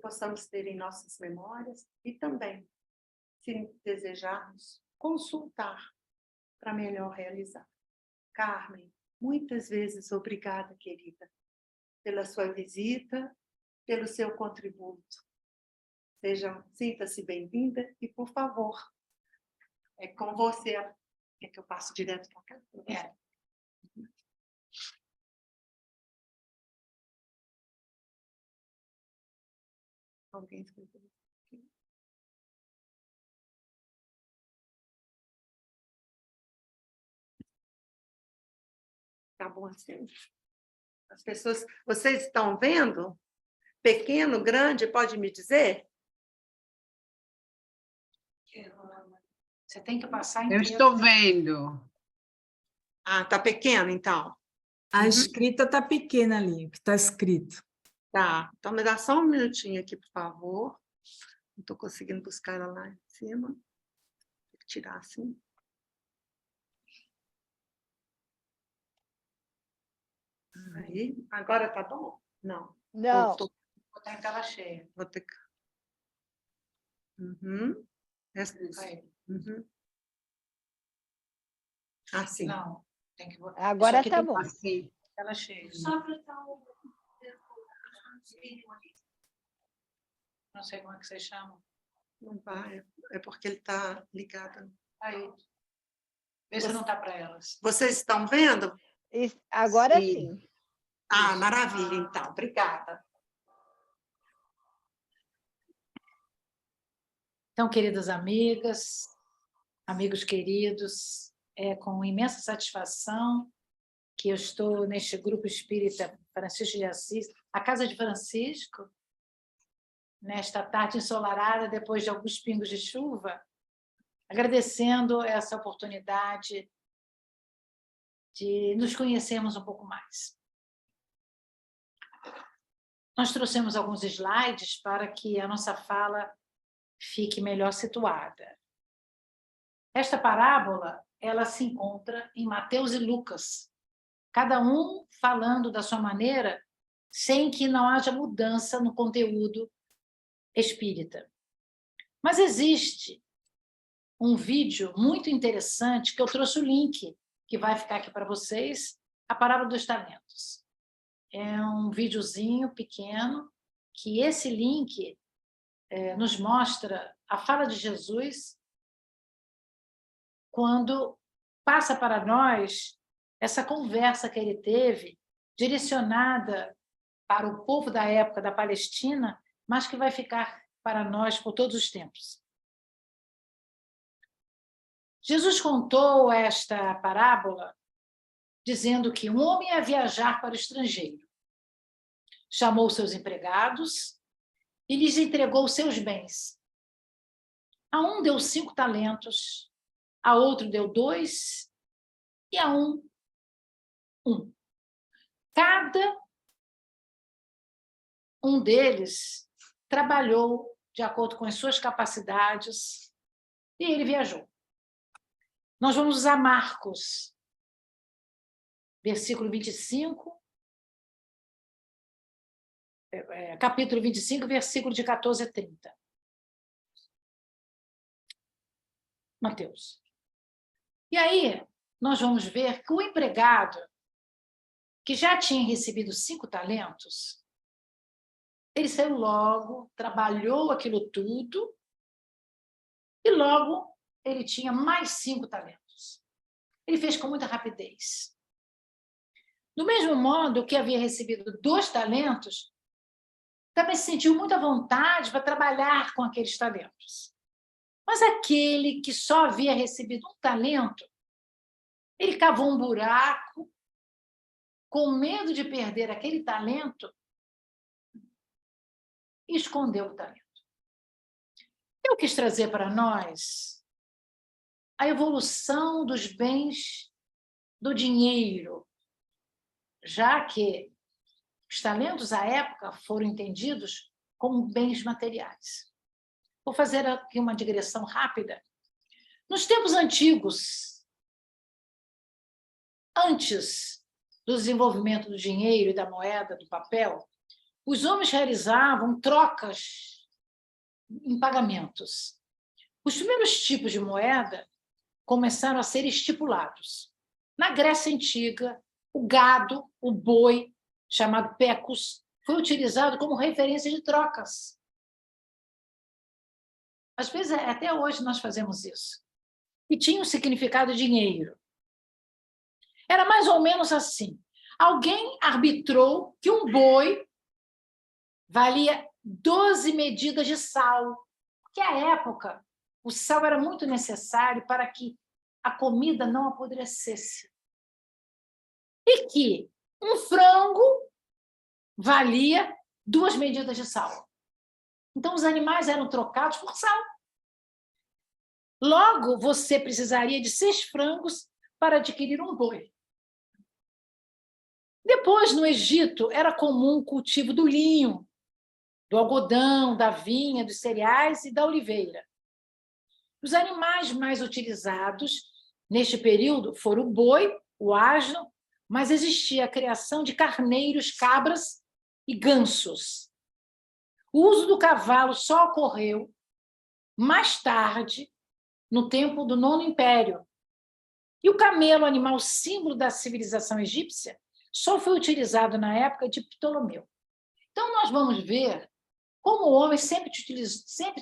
possamos ter em nossas memórias e também, se desejarmos, consultar para melhor realizar. Carmen, muitas vezes obrigada, querida, pela sua visita, pelo seu contributo. Sinta-se bem-vinda e, por favor, é com você. Quer que eu passo direto para cá? Alguém escreveu aqui? Tá bom assim? As pessoas, vocês estão vendo? Pequeno, grande, pode me dizer? Você tem que passar Eu estou vendo. Ah, tá pequeno, então? A escrita está pequena ali, o que está escrito. Tá, então me dá só um minutinho aqui, por favor. Não estou conseguindo buscar ela lá em cima. Tem que tirar assim. Aí, agora tá bom? Não. Não. Vou botar em tela cheia. Vou ter que... Uhum. Aí. Uhum. Assim. Não, tem que botar. Agora Isso aqui tá tem bom. Assim, tela cheia. Só apertar o... Não sei como é que vocês chamam. Não vai, é porque ele está ligado. Aí. Vê se não está para elas. Vocês estão vendo? Agora sim. Ah, maravilha, então. Obrigada. Então, queridas amigas, amigos queridos, é com imensa satisfação que eu estou neste grupo espírita Francisco de Assis, a Casa de Francisco, nesta tarde ensolarada, depois de alguns pingos de chuva, agradecendo essa oportunidade de nos conhecermos um pouco mais. Nós trouxemos alguns slides para que a nossa fala fique melhor situada. Esta parábola, ela se encontra em Mateus e Lucas, cada um falando da sua maneira, sem que não haja mudança no conteúdo espírita. Mas existe um vídeo muito interessante que eu trouxe o link, que vai ficar aqui para vocês, a parábola dos talentos. É um videozinho pequeno, que esse link nos mostra a fala de Jesus quando passa para nós essa conversa que ele teve, direcionada para o povo da época da Palestina, mas que vai ficar para nós por todos os tempos. Jesus contou esta parábola dizendo que um homem ia viajar para o estrangeiro. Chamou seus empregados e lhes entregou seus bens. A um deu 5 talentos, a outro deu 2 e a um 1. Cada um deles trabalhou de acordo com as suas capacidades e ele viajou. Nós vamos usar Marcos, versículo 25, capítulo 25, versículo de 14 a 30. Mateus. E aí, nós vamos ver que o empregado, que já tinha recebido 5 talentos, ele saiu logo, trabalhou aquilo tudo, e logo ele tinha mais 5 talentos. Ele fez com muita rapidez. Do mesmo modo, o que havia recebido 2 talentos, também se sentiu muita vontade para trabalhar com aqueles talentos. Mas aquele que só havia recebido 1 talento, ele cavou um buraco, com medo de perder aquele talento, e escondeu o talento. Eu quis trazer para nós a evolução dos bens do dinheiro, já que os talentos, à época, foram entendidos como bens materiais. Vou fazer aqui uma digressão rápida. Nos tempos antigos, antes do desenvolvimento do dinheiro e da moeda, do papel, os homens realizavam trocas em pagamentos. Os primeiros tipos de moeda começaram a ser estipulados. Na Grécia Antiga, o gado, o boi, chamado pecus, foi utilizado como referência de trocas. Às vezes, até hoje, nós fazemos isso. E tinha um significado de dinheiro. Era mais ou menos assim. Alguém arbitrou que um boi valia 12 medidas de sal, porque à época o sal era muito necessário para que a comida não apodrecesse. E que um frango valia 2 medidas de sal. Então, os animais eram trocados por sal. Logo, você precisaria de 6 frangos para adquirir um boi. Depois, no Egito, era comum o cultivo do linho, do algodão, da vinha, dos cereais e da oliveira. Os animais mais utilizados neste período foram o boi, o asno, mas existia a criação de carneiros, cabras e gansos. O uso do cavalo só ocorreu mais tarde, no tempo do Nono Império. E o camelo, animal símbolo da civilização egípcia, só foi utilizado na época de Ptolomeu. Então, nós vamos ver como o homem sempre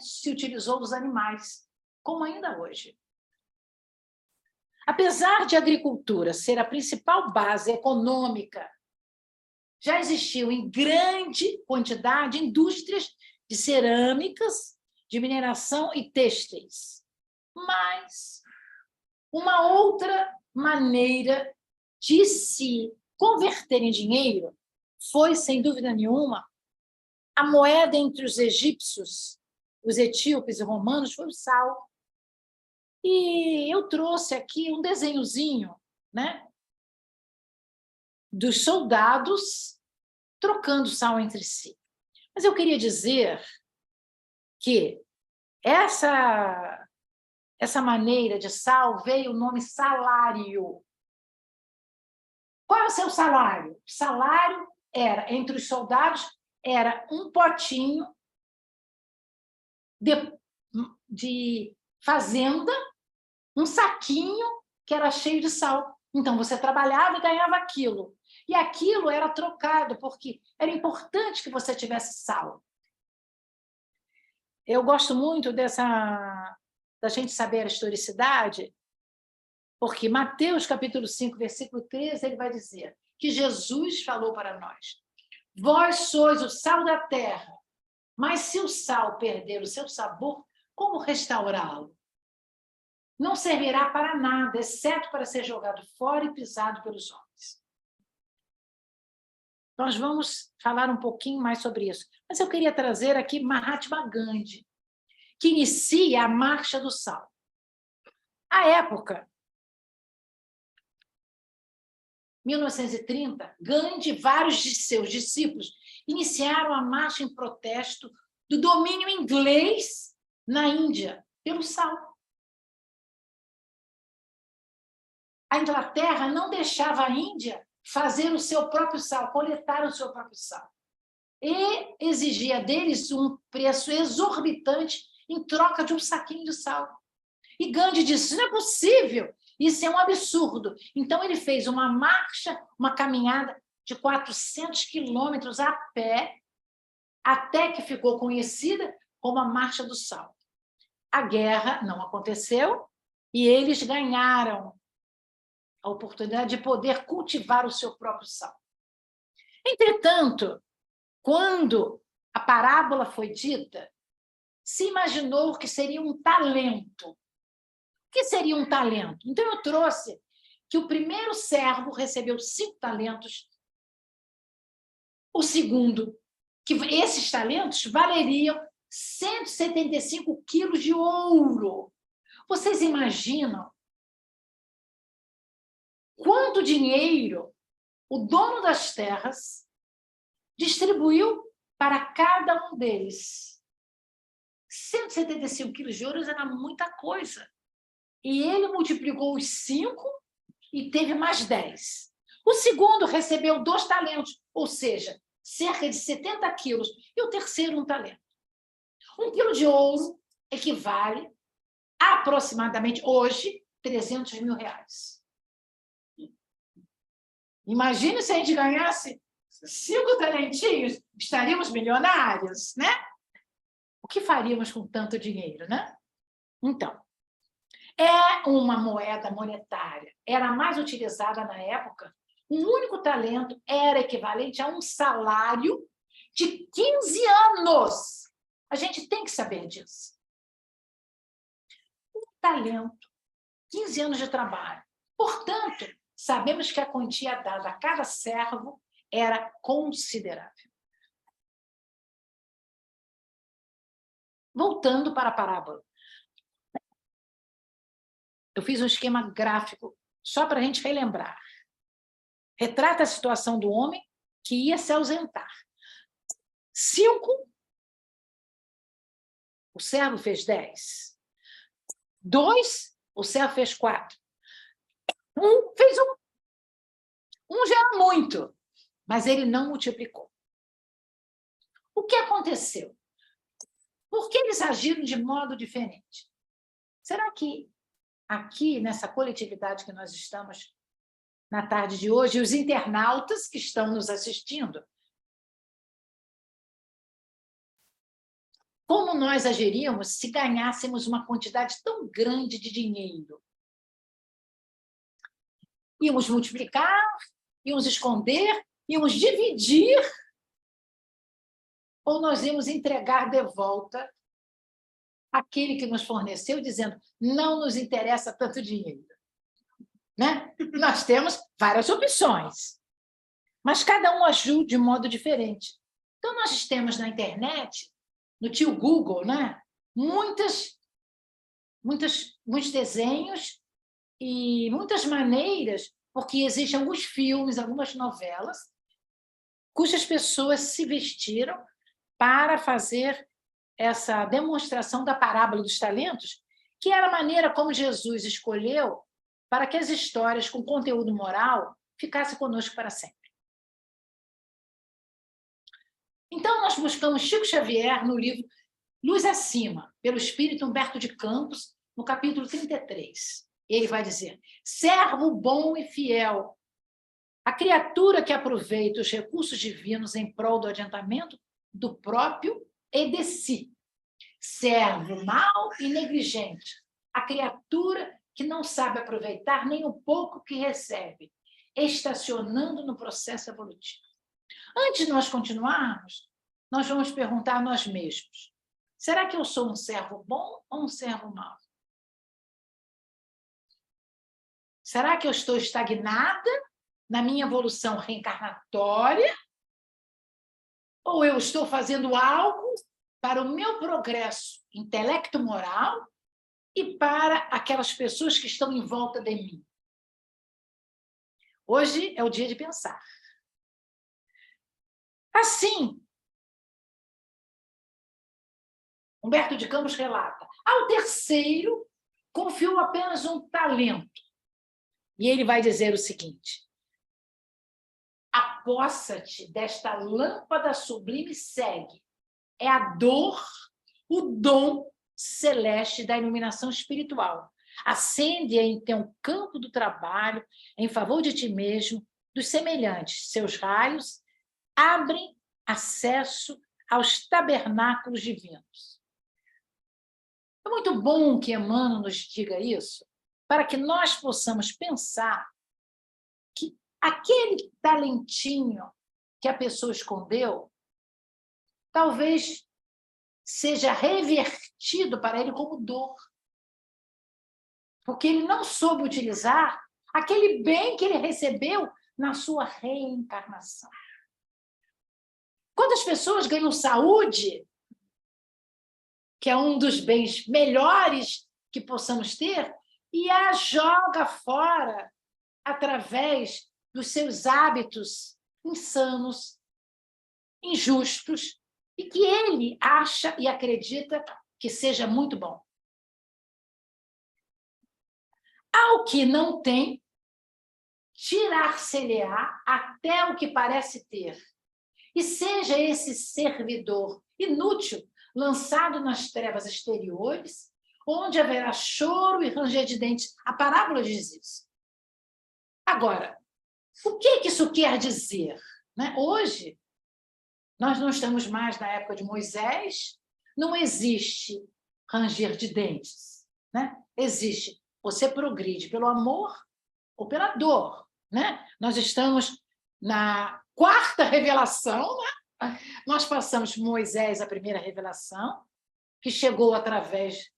se utilizou dos animais, como ainda hoje. Apesar de a agricultura ser a principal base econômica, já existiam em grande quantidade indústrias de cerâmicas, de mineração e têxteis. Mas uma outra maneira de se converter em dinheiro foi, sem dúvida nenhuma, a moeda entre os egípcios, os etíopes e romanos foi o sal. E eu trouxe aqui um desenhozinho, né, dos soldados trocando sal entre si. Mas eu queria dizer que essa maneira de sal veio o nome salário. Qual é o seu salário? O salário era, entre os soldados, era um potinho de fazenda, um saquinho que era cheio de sal. Então, você trabalhava e ganhava aquilo. E aquilo era trocado, porque era importante que você tivesse sal. Eu gosto muito da gente saber a historicidade, porque Mateus, capítulo 5, versículo 13, ele vai dizer que Jesus falou para nós: vós sois o sal da terra, mas se o sal perder o seu sabor, como restaurá-lo? Não servirá para nada, exceto para ser jogado fora e pisado pelos homens. Nós vamos falar um pouquinho mais sobre isso. Mas eu queria trazer aqui Mahatma Gandhi, que inicia a Marcha do Sal. À época, 1930, Gandhi e vários de seus discípulos iniciaram a marcha em protesto do domínio inglês na Índia pelo sal. A Inglaterra não deixava a Índia fazer o seu próprio sal, coletar o seu próprio sal. E exigia deles um preço exorbitante em troca de um saquinho de sal. E Gandhi disse: isso não é possível, isso é um absurdo. Então, ele fez uma marcha, uma caminhada de 400 quilômetros a pé, até que ficou conhecida como a Marcha do Sal. A guerra não aconteceu e eles ganharam a oportunidade de poder cultivar o seu próprio sal. Entretanto, quando a parábola foi dita, se imaginou que seria um talento. O que seria um talento? Então, eu trouxe que o primeiro servo recebeu 5 talentos, o segundo, que esses talentos valeriam 175 quilos de ouro. Vocês imaginam quanto dinheiro o dono das terras distribuiu para cada um deles? 175 quilos de ouro era muita coisa. E ele multiplicou os 5 e teve mais 10. O segundo recebeu 2 talentos, ou seja, cerca de 70 quilos. E o terceiro, 1 talento. 1 quilo de ouro equivale aproximadamente, hoje, 300 mil reais. Imagine se a gente ganhasse 5 talentinhos, estaríamos milionários, né? O que faríamos com tanto dinheiro, né? Então, é uma moeda monetária. Era mais utilizada na época. Um único talento era equivalente a um salário de 15 anos. A gente tem que saber disso. Um talento, 15 anos de trabalho. Portanto, sabemos que a quantia dada a cada servo era considerável. Voltando para a parábola. Eu fiz um esquema gráfico só para a gente relembrar. Retrata a situação do homem que ia se ausentar. 5, o servo fez 10. 2, o servo fez 4. 1 fez 1. 1 já é muito, mas ele não multiplicou. O que aconteceu? Por que eles agiram de modo diferente? Será que aqui, nessa coletividade que nós estamos na tarde de hoje, os internautas que estão nos assistindo, como nós agiríamos se ganhássemos uma quantidade tão grande de dinheiro? Íamos multiplicar, íamos esconder, íamos dividir, ou nós íamos entregar de volta aquele que nos forneceu, dizendo, não nos interessa tanto dinheiro. Né? Nós temos várias opções, mas cada um agiu de modo diferente. Então, nós temos na internet, no tio Google, né? muitos desenhos e muitas maneiras, porque existem alguns filmes, algumas novelas, cujas pessoas se vestiram para fazer essa demonstração da parábola dos talentos, que era a maneira como Jesus escolheu para que as histórias com conteúdo moral ficassem conosco para sempre. Então, nós buscamos Chico Xavier no livro Luz Acima, pelo espírito Humberto de Campos, no capítulo 33. Ele vai dizer, servo bom e fiel, a criatura que aproveita os recursos divinos em prol do adiantamento do próprio e de si. Servo mau e negligente, a criatura que não sabe aproveitar nem o pouco que recebe, estacionando no processo evolutivo. Antes de nós continuarmos, nós vamos perguntar a nós mesmos, será que eu sou um servo bom ou um servo mau? Será que eu estou estagnada na minha evolução reencarnatória? Ou eu estou fazendo algo para o meu progresso intelecto-moral e para aquelas pessoas que estão em volta de mim? Hoje é o dia de pensar. Assim, Humberto de Campos relata, ao terceiro confiou apenas um talento. E ele vai dizer o seguinte, apossa-te desta lâmpada sublime e segue. É a dor, o dom celeste da iluminação espiritual. Acende em teu campo do trabalho, em favor de ti mesmo, dos semelhantes. Seus raios abrem acesso aos tabernáculos divinos. É muito bom que Emmanuel nos diga isso, para que nós possamos pensar que aquele talentinho que a pessoa escondeu, talvez seja revertido para ele como dor. Porque ele não soube utilizar aquele bem que ele recebeu na sua reencarnação. Quantas pessoas ganham saúde, que é um dos bens melhores que possamos ter, e a joga fora através dos seus hábitos insanos, injustos, e que ele acha e acredita que seja muito bom. Ao que não tem, tirar-se-lhe-á até o que parece ter, e seja esse servidor inútil lançado nas trevas exteriores, onde haverá choro e ranger de dentes. A parábola diz isso. Agora, o que isso quer dizer? Né? Hoje, nós não estamos mais na época de Moisés, não existe ranger de dentes. Né? Existe, você progride pelo amor ou pela dor. Né? Nós estamos na quarta revelação, né? Nós passamos Moisés, a primeira revelação, que chegou através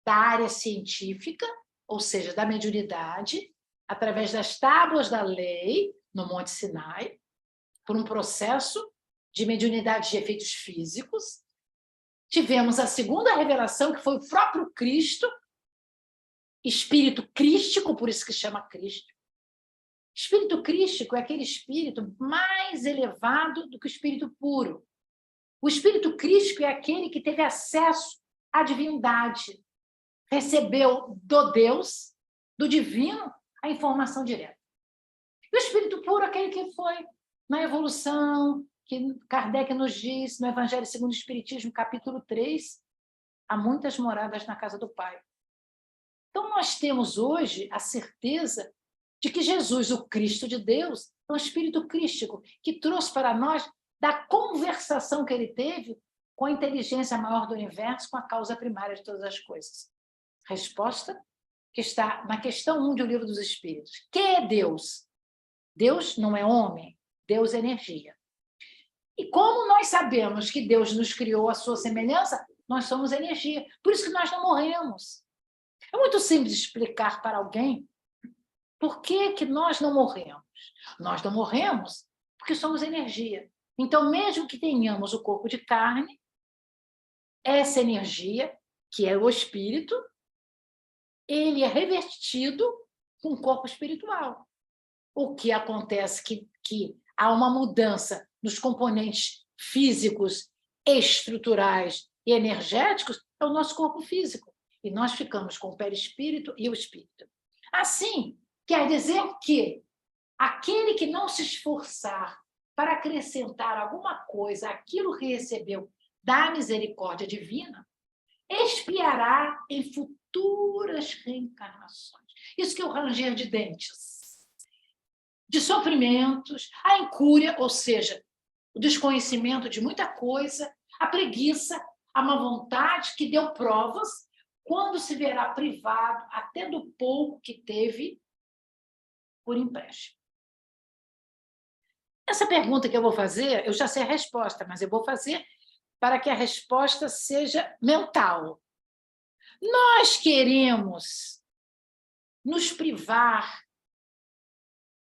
da área científica, ou seja, da mediunidade, através das tábuas da lei, no Monte Sinai, por um processo de mediunidade de efeitos físicos. Tivemos a segunda revelação, que foi o próprio Cristo, espírito crístico, por isso que chama Cristo. Espírito crístico é aquele espírito mais elevado do que o espírito puro. O espírito crístico é aquele que teve acesso à divindade, recebeu do Deus, do divino, a informação direta. E o espírito puro é aquele que foi na evolução, que Kardec nos diz no Evangelho segundo o Espiritismo, capítulo 3, há muitas moradas na casa do Pai. Então, nós temos hoje a certeza de que Jesus, o Cristo de Deus, é um espírito crístico que trouxe para nós da conversação que ele teve com a inteligência maior do universo, com a causa primária de todas as coisas. Resposta que está na questão 1 do Livro dos Espíritos. Que é Deus? Deus não é homem, Deus é energia. E como nós sabemos que Deus nos criou à sua semelhança, nós somos energia. Por isso que nós não morremos. É muito simples explicar para alguém por que nós não morremos. Nós não morremos porque somos energia. Então, mesmo que tenhamos o corpo de carne, essa energia, que é o espírito, ele é revestido com o corpo espiritual. O que acontece que há uma mudança nos componentes físicos, estruturais e energéticos, é o nosso corpo físico. E nós ficamos com o perispírito e o espírito. Assim, quer dizer que aquele que não se esforçar para acrescentar alguma coisa àquilo que recebeu da misericórdia divina, expiará em futuras reencarnações. Isso que é o ranger de dentes. De sofrimentos, a incúria, ou seja, o desconhecimento de muita coisa, a preguiça, a má vontade que deu provas, quando se verá privado até do pouco que teve por empréstimo. Essa pergunta que eu vou fazer, eu já sei a resposta, mas eu vou fazer para que a resposta seja mental. Nós queremos nos privar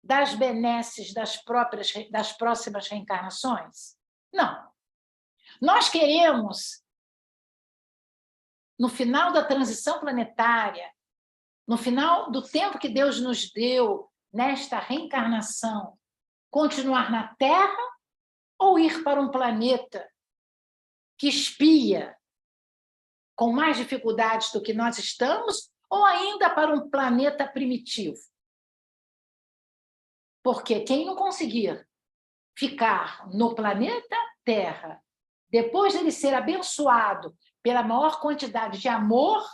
das benesses das próximas reencarnações? Não. Nós queremos, no final da transição planetária, no final do tempo que Deus nos deu nesta reencarnação, continuar na Terra ou ir para um planeta que espia com mais dificuldades do que nós estamos, ou ainda para um planeta primitivo? Porque quem não conseguir ficar no planeta Terra, depois dele ser abençoado pela maior quantidade de amor,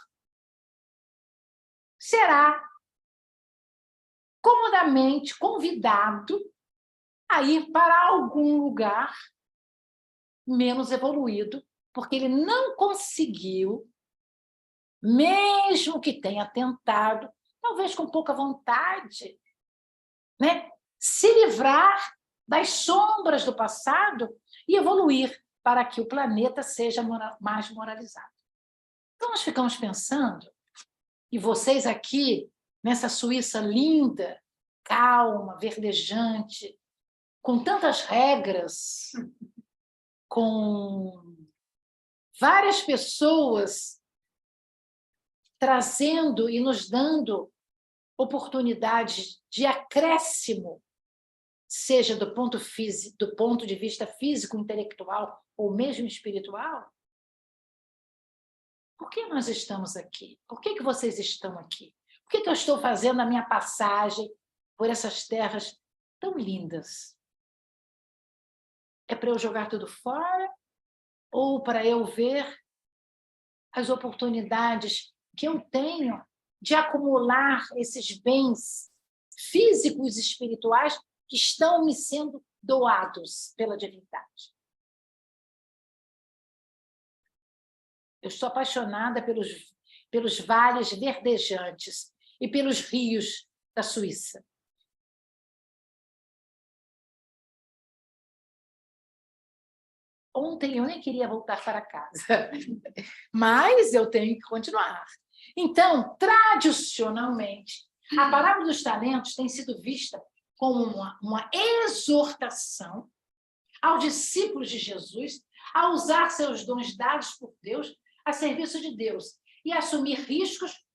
será comodamente convidado a ir para algum lugar menos evoluído, porque ele não conseguiu, mesmo que tenha tentado, talvez com pouca vontade, né, se livrar das sombras do passado e evoluir para que o planeta seja mais moralizado. Então, nós ficamos pensando, e vocês aqui, nessa Suíça linda, calma, verdejante, com tantas regras, com várias pessoas trazendo e nos dando oportunidades de acréscimo, seja do ponto de vista físico, intelectual ou mesmo espiritual. Por que nós estamos aqui? Por que vocês estão aqui? Por que eu estou fazendo a minha passagem por essas terras tão lindas? É para eu jogar tudo fora ou para eu ver as oportunidades que eu tenho de acumular esses bens físicos e espirituais que estão me sendo doados pela divindade? Eu estou apaixonada pelos vales verdejantes e pelos rios da Suíça. Ontem eu nem queria voltar para casa, mas eu tenho que continuar. Então, tradicionalmente, a parábola dos talentos tem sido vista como uma exortação aos discípulos de Jesus a usar seus dons dados por Deus a serviço de Deus e assumir riscos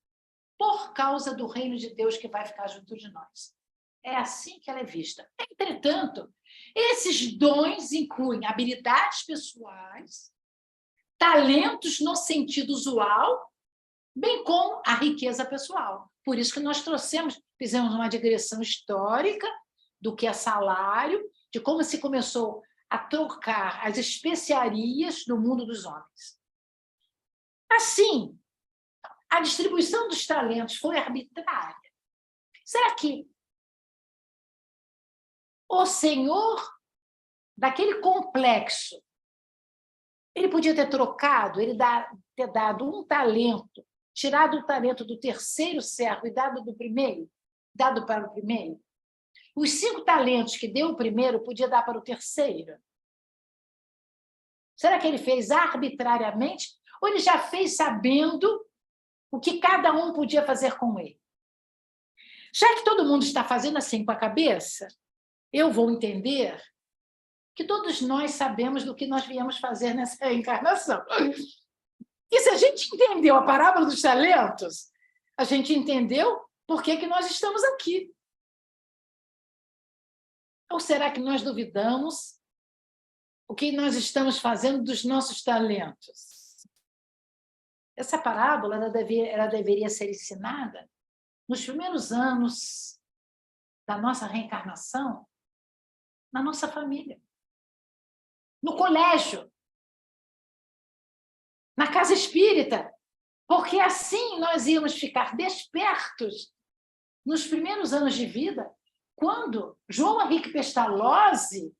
por causa do reino de Deus que vai ficar junto de nós. É assim que ela é vista. Entretanto, esses dons incluem habilidades pessoais, talentos no sentido usual, bem como a riqueza pessoal. Por isso que nós fizemos uma digressão histórica do que é salário, de como se começou a trocar as especiarias no mundo dos homens. Assim, a distribuição dos talentos foi arbitrária. Será que o senhor daquele complexo, ele podia ter trocado, ter dado um talento, tirado o talento do terceiro servo e dado para o primeiro? Os 5 talentos que deu o primeiro, podia dar para o terceiro? Será que ele fez arbitrariamente? Ou ele já fez sabendo o que cada um podia fazer com ele? Já que todo mundo está fazendo assim com a cabeça, eu vou entender que todos nós sabemos do que nós viemos fazer nessa encarnação. E se a gente entendeu a parábola dos talentos, a gente entendeu por que nós estamos aqui. Ou será que nós duvidamos o que nós estamos fazendo dos nossos talentos? Essa parábola ela deveria ser ensinada nos primeiros anos da nossa reencarnação, na nossa família, no colégio, na casa espírita, porque assim nós íamos ficar despertos nos primeiros anos de vida, quando João Henrique Pestalozzi,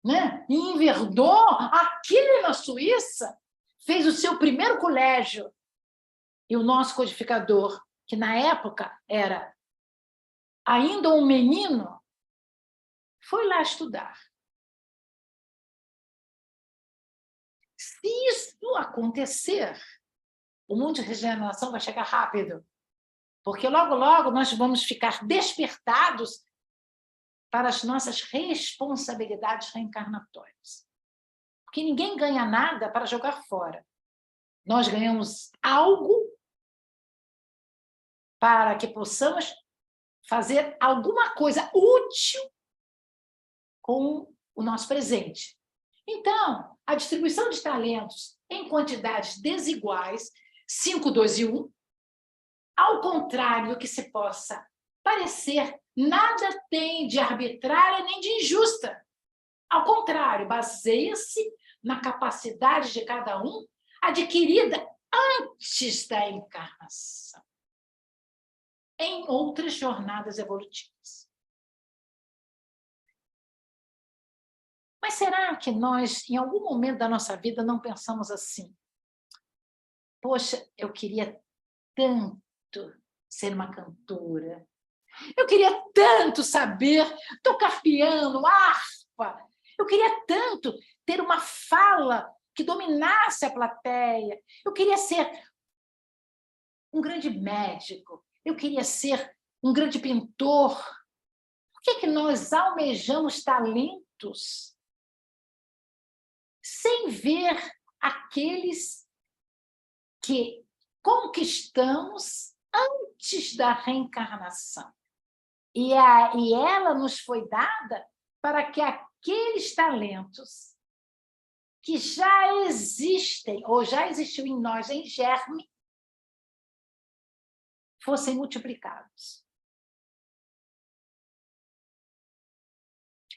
né, em Verdun, aqui na Suíça, fez o seu primeiro colégio. E o nosso codificador, que na época era ainda um menino, foi lá estudar. Se isso acontecer, o mundo de regeneração vai chegar rápido, porque logo, logo nós vamos ficar despertados para as nossas responsabilidades reencarnatórias. Porque ninguém ganha nada para jogar fora. Nós ganhamos algo para que possamos fazer alguma coisa útil com o nosso presente. Então, a distribuição de talentos em quantidades desiguais, 5, 2 e 1, ao contrário do que se possa parecer, nada tem de arbitrária nem de injusta. Ao contrário, baseia-se na capacidade de cada um adquirida antes da encarnação, em outras jornadas evolutivas. Mas será que nós, em algum momento da nossa vida, não pensamos assim? Poxa, eu queria tanto ser uma cantora. Eu queria tanto saber tocar piano, harpa. Eu queria tanto ter uma fala que dominasse a plateia. Eu queria ser um grande médico. Eu queria ser um grande pintor. Por que nós almejamos talentos sem ver aqueles que conquistamos antes da reencarnação? E ela nos foi dada para que aqueles talentos que já existem, ou já existiu em nós, em germe, fossem multiplicados.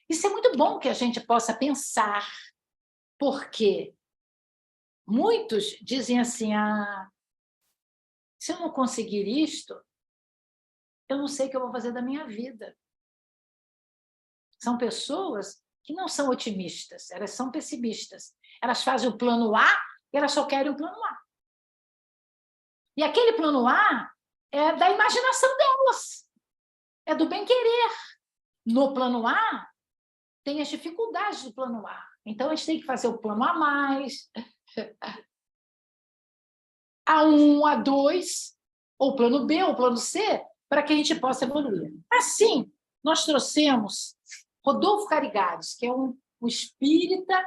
Isso é muito bom que a gente possa pensar, porque muitos dizem assim, se eu não conseguir isto, eu não sei o que eu vou fazer da minha vida. São pessoas que não são otimistas, elas são pessimistas. Elas fazem o plano A e elas só querem o plano A. E aquele plano A é da imaginação delas, é do bem-querer. No plano A, tem as dificuldades do plano A. Então, a gente tem que fazer o plano A+, A1, A2, ou plano B, ou plano C, para que a gente possa evoluir. Assim, nós trouxemos Rodolfo Carigares, que é um espírita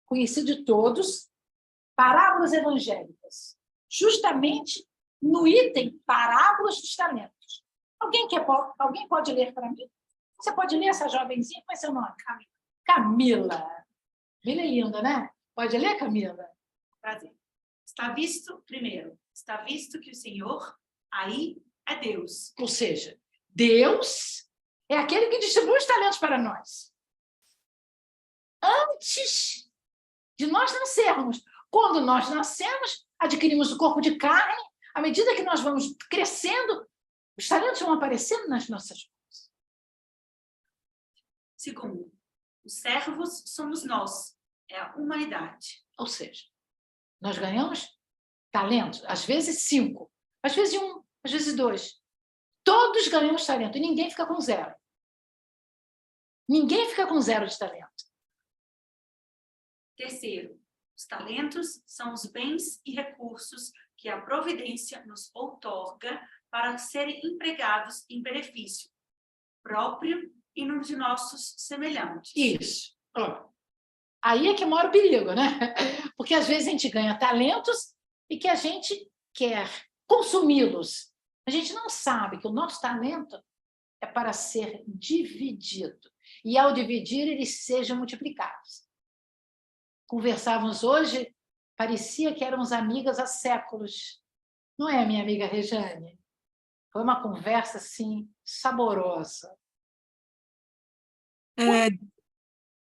conhecido de todos, parábolas evangélicas, justamente no item Parábolas dos Talentos. Alguém pode ler para mim? Você pode ler essa jovenzinha? Qual é seu nome? Camila. Camila é linda, né? Pode ler, Camila? Prazer. Está visto que o Senhor aí é Deus. Ou seja, Deus é aquele que distribui os talentos para nós. Antes de nós nascermos. Quando nós nascemos, adquirimos o corpo de carne, à medida que nós vamos crescendo, os talentos vão aparecendo nas nossas mãos. Segundo, os servos somos nós, é a humanidade. Ou seja, nós ganhamos talentos, às vezes 5, às vezes 1, às vezes 2. Todos ganhamos talento e ninguém fica com 0. Ninguém fica com 0 de talento. Terceiro, os talentos são os bens e recursos que a providência nos outorga para serem empregados em benefício próprio e no de nossos semelhantes. Isso. Aí é que mora o perigo, né? Porque às vezes a gente ganha talentos e que a gente quer consumi-los. A gente não sabe que o nosso talento é para ser dividido. E ao dividir, eles sejam multiplicados. Conversávamos hoje, parecia que éramos amigas há séculos. Não é, minha amiga Rejane? Foi uma conversa, assim, saborosa.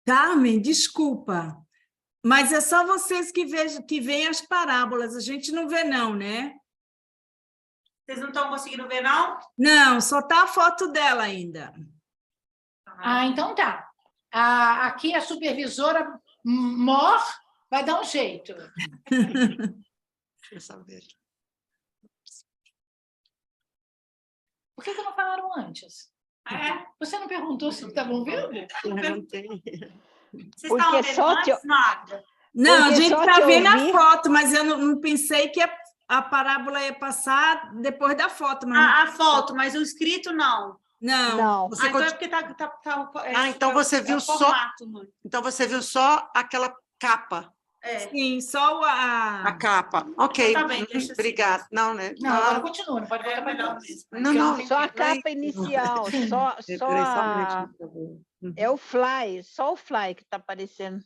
Carmen, desculpa, mas é só vocês que veem as parábolas, a gente não vê não, né? Vocês não estão conseguindo ver, não? Não, só está a foto dela ainda. Então tá. Aqui a supervisora Mor vai dar um jeito. Deixa eu saber. Por que não falaram antes? Você não perguntou se estavam vendo? Perguntei. Vocês estavam vendo antes, nada? Não, Porque a gente só está te vendo a ouvir- foto, mas eu não pensei que a parábola ia passar depois da foto. Mas A foto, mas o escrito não. não. Não. Você Então conti- é porque então você viu só- formato, mãe. Então você viu só aquela capa, Sim, só a capa. Ok, Então tá bem, deixa assim. Obrigada. Não, né? Não, agora continua, não pode voltar para melhor trás. mesmo. Não. Só a capa inicial, só Peraí, só um a... minutinho, por favor. É o fly, só o fly que está aparecendo.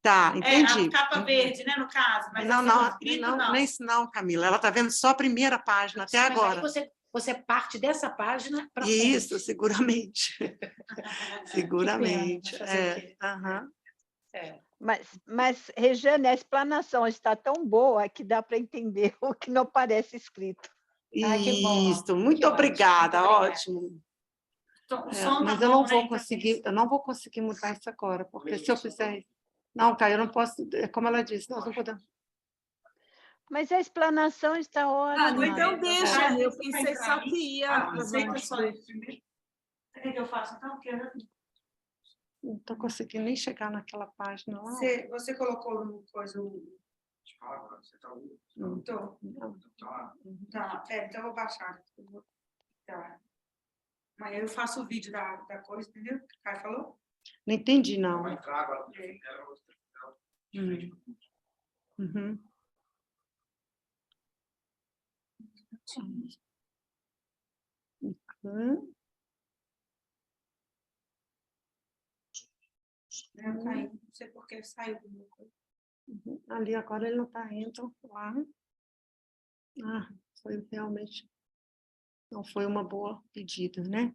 Tá, entendi. A capa verde, né, no caso. Mas Não, assim, não, o escrito, não, nem isso não, Camila. Ela está vendo só a primeira página até Mas agora. aí você parte dessa página para Isso, seguramente. Seguramente. Que pena, fazer o quê? Aham. Mas, Rejane, a explanação está tão boa que dá para entender o que não aparece escrito. Ai, que bom. Isso, muito Que obrigada, ótimo, muito ótimo. O som Mas tá eu bom, não né? vou Então, conseguir, eu não vou conseguir mudar isso agora, porque se eu fizer isso. Não, Caio, eu não posso, como ela disse, nós não podemos. Mas a explanação está ótima. então deixa. Ah, Eu você pensei vai só entrar que ia. aceita só isso primeiro. O que eu faço então? Porque Não estou conseguindo nem chegar naquela página lá. Você colocou no coisa. Não. Tô. Tá, então eu vou baixar. Tá. Mas eu faço o vídeo da coisa, entendeu? O que o Caio falou? Não entendi, não. É. Uhum. Caiu, não sei por que saiu do meu coisa. Ali agora ele não está indo lá. Foi realmente, não foi uma boa pedida, né?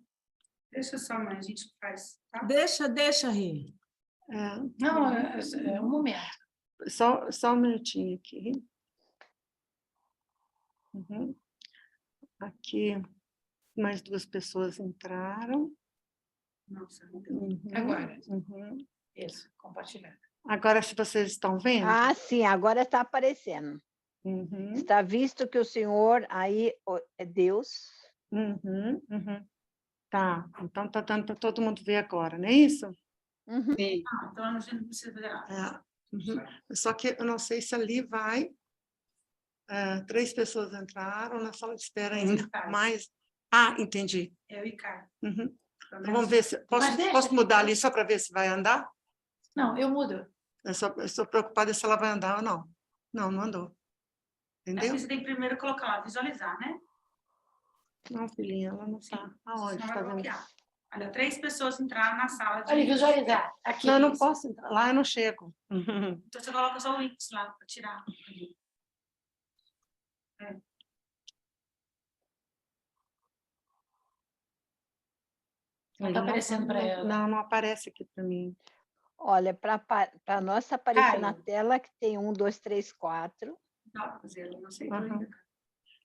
Deixa só, mas a gente faz, tá? Deixa, Rê. Não, é um momento. Só um minutinho aqui. Uhum. Aqui, mais 2 pessoas entraram. Nossa, Uhum. Agora. Uhum. Isso, compartilhar. Agora, se vocês estão vendo? Ah, sim, agora está aparecendo. Uhum. Está visto que o Senhor aí é Deus. Uhum. Uhum. Tá, então tá dando para todo mundo ver agora, não é isso? Uhum. então a gente não precisa ver. Uhum. Só que eu não sei se ali vai... 3 pessoas entraram na sala de espera ainda, mas... entendi. Eu e Caio. Uhum. Então, vamos ver se... Posso mudar ali só para ver se vai andar? Não, eu mudo. Eu estou preocupada se ela vai andar ou não. Não andou. É Entendeu? porque você tem que primeiro colocar lá, visualizar, né? Não, filhinha, ela não está. Aonde? Senão Tá vai vendo? bloquear. Olha, 3 pessoas entraram na sala de... Olha, visualizar. Aqui. Não, eu não isso. posso entrar. Lá eu não chego. Uhum. Então você coloca só o X lá para tirar. Não está aparecendo para ela. Não aparece aqui para mim. Olha, para nós aparecer na Caio. tela que tem 1, 2, 3, 4. Não, mas ele não aceitou Uhum. ainda.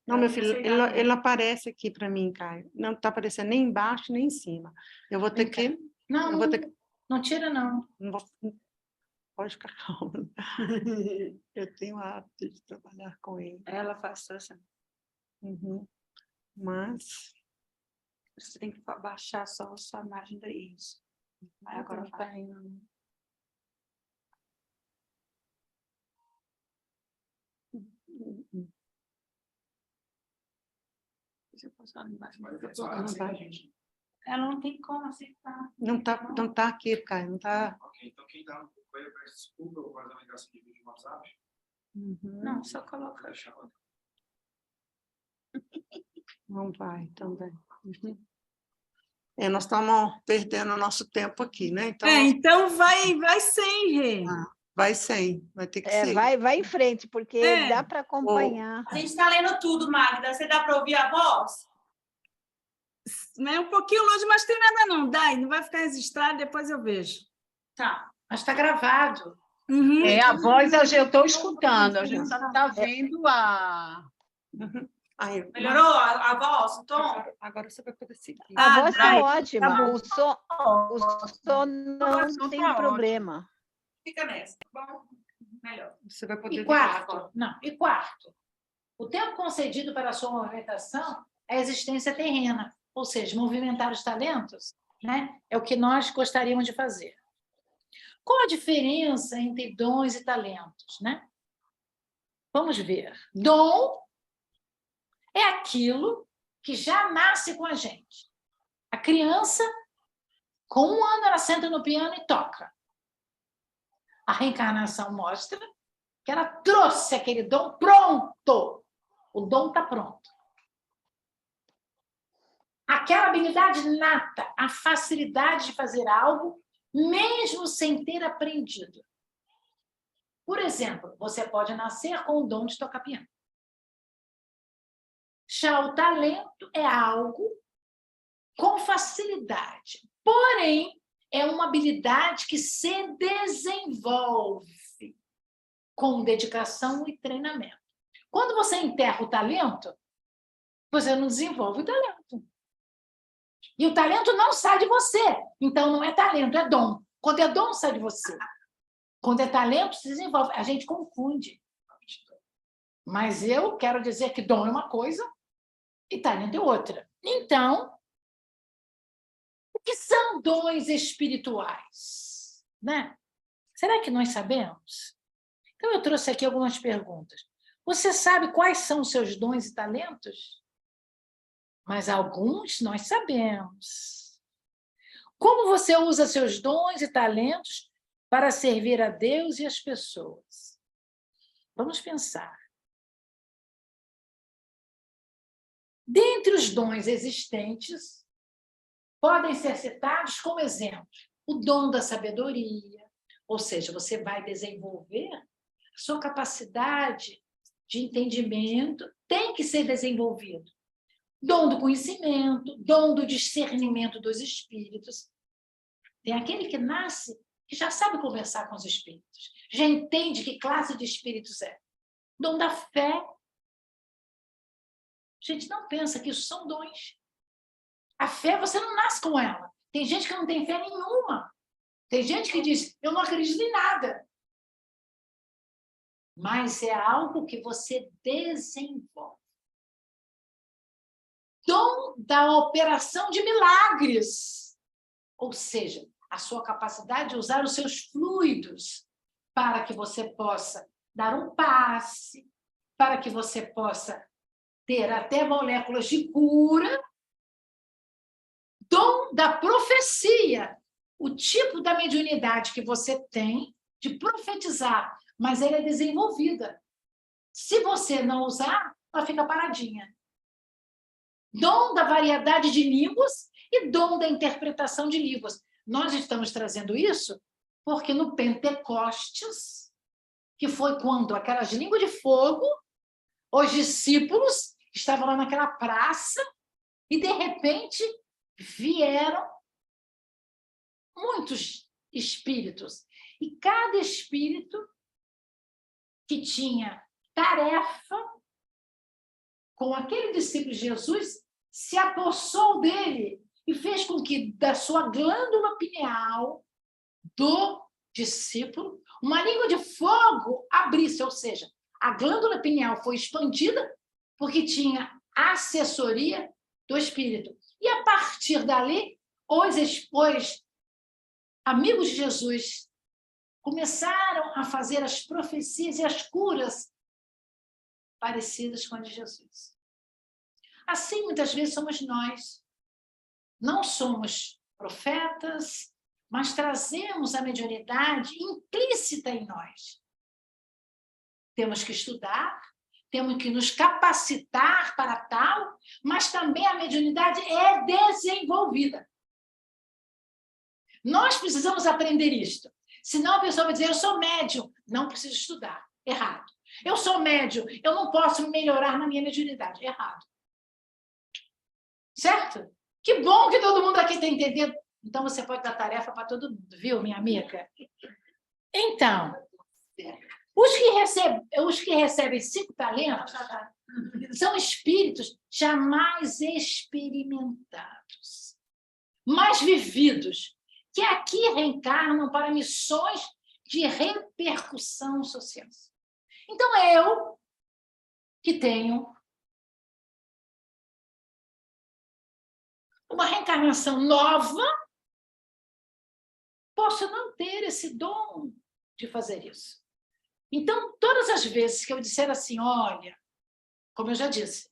Não, meu Tem que filho, aceitar, ele não aparece aqui para mim, Caio. Não está aparecendo nem embaixo, nem em cima. Eu vou ter Vem cá. que... Não, eu vou ter que... não tira, não. não vou- Pode ficar calma. Eu tenho o hábito de trabalhar com ele. Ela faz assim. Uhum. Mas... Você tem que baixar só a sua margem daí. Isso. Aí agora Não vai. tá indo. Ela não tem como aceitar. Não tá aqui, Caio. Não tá... Ok, então quem dá no grupo aí, eu peço desculpa, eu vou fazer uma ligação de vídeo no WhatsApp. Uhum. Não, só coloca. Deixa ela. Não vai também. Uhum. Nós estamos perdendo o nosso tempo aqui, né? Então, Então vai sem, Rê. vai sem, vai ter que ser. Vai em frente, porque dá para acompanhar. A gente está lendo tudo, Magda. Você dá para ouvir a voz? É um pouquinho longe, mas tem nada não. Dai, não vai ficar registrado, depois eu vejo. Tá. Mas está gravado. Uhum. A voz eu estou escutando, a gente não está vendo a... Uhum. Aí, Melhorou a voz, o tom? agora você vai poder seguir. A voz está Dai, ótima. tá bom. O som não tem problema. Fica nessa. Bom, melhor. Você vai poder E quarto, o tempo concedido para a sua movimentação é a existência terrena, ou seja, movimentar os talentos, né? É o que nós gostaríamos de fazer. Qual a diferença entre dons e talentos, né? Vamos ver. Dom é aquilo que já nasce com a gente. A criança, com 1 ano, ela senta no piano e toca. A reencarnação mostra que ela trouxe aquele dom pronto. O dom está pronto. Aquela habilidade nata, a facilidade de fazer algo, mesmo sem ter aprendido. Por exemplo, você pode nascer com o dom de tocar piano. Já o talento é algo com facilidade. Porém, é uma habilidade que se desenvolve com dedicação e treinamento. Quando você enterra o talento, você não desenvolve o talento. E o talento não sai de você. Então, não é talento, é dom. Quando é dom, sai de você. Quando é talento, se desenvolve. A gente confunde. Mas eu quero dizer que dom é uma coisa e talento é outra. Então, o que são dons espirituais? Né? Será que nós sabemos? Então, eu trouxe aqui algumas perguntas. Você sabe quais são os seus dons e talentos? Mas alguns nós sabemos. Como você usa seus dons e talentos para servir a Deus e as pessoas? Vamos pensar. Dentre os dons existentes, podem ser citados como exemplos o dom da sabedoria, ou seja, você vai desenvolver a sua capacidade de entendimento, tem que ser desenvolvido. dom do conhecimento, dom do discernimento dos espíritos. Tem aquele que nasce que já sabe conversar com os espíritos, já entende que classe de espíritos é. Dom da fé. Gente, não pensa que isso são dons. A fé, você não nasce com ela. Tem gente que não tem fé nenhuma. Tem gente que diz, eu não acredito em nada. Mas é algo que você desenvolve. Dom da operação de milagres. Ou seja, a sua capacidade de usar os seus fluidos para que você possa dar um passe, para que você possa ter até moléculas de cura. Dom da profecia, o tipo da mediunidade que você tem de profetizar, mas ela é desenvolvida. Se você não usar, ela fica paradinha. Dom da variedade de línguas e dom da interpretação de línguas. Nós estamos trazendo isso porque no Pentecostes, que foi quando aquelas línguas de fogo, os discípulos estavam lá naquela praça e, de repente, vieram muitos espíritos. E cada espírito que tinha tarefa com aquele discípulo de Jesus se apossou dele e fez com que da sua glândula pineal do discípulo uma língua de fogo abrisse, ou seja, a glândula pineal foi expandida porque tinha assessoria do espírito. E a partir dali, os amigos de Jesus começaram a fazer as profecias e as curas parecidas com a de Jesus. Assim, muitas vezes, somos nós. Não somos profetas, mas trazemos a mediunidade implícita em nós. Temos que estudar, temos que nos capacitar para tal, mas também a mediunidade é desenvolvida. Nós precisamos aprender isto. Senão a pessoa vai dizer, eu sou médium, não preciso estudar. Errado. Eu sou médium, eu não posso melhorar na minha mediunidade. Errado. Certo? Que bom que todo mundo aqui está entendendo. Então, você pode dar tarefa para todo mundo, viu, minha amiga? Então, os que recebem 5 talentos são espíritos jamais experimentados, mas vividos, que aqui reencarnam para missões de repercussão social. Então, eu, que tenho uma reencarnação nova, posso não ter esse dom de fazer isso. Então, todas as vezes que eu disser assim, olha, como eu já disse,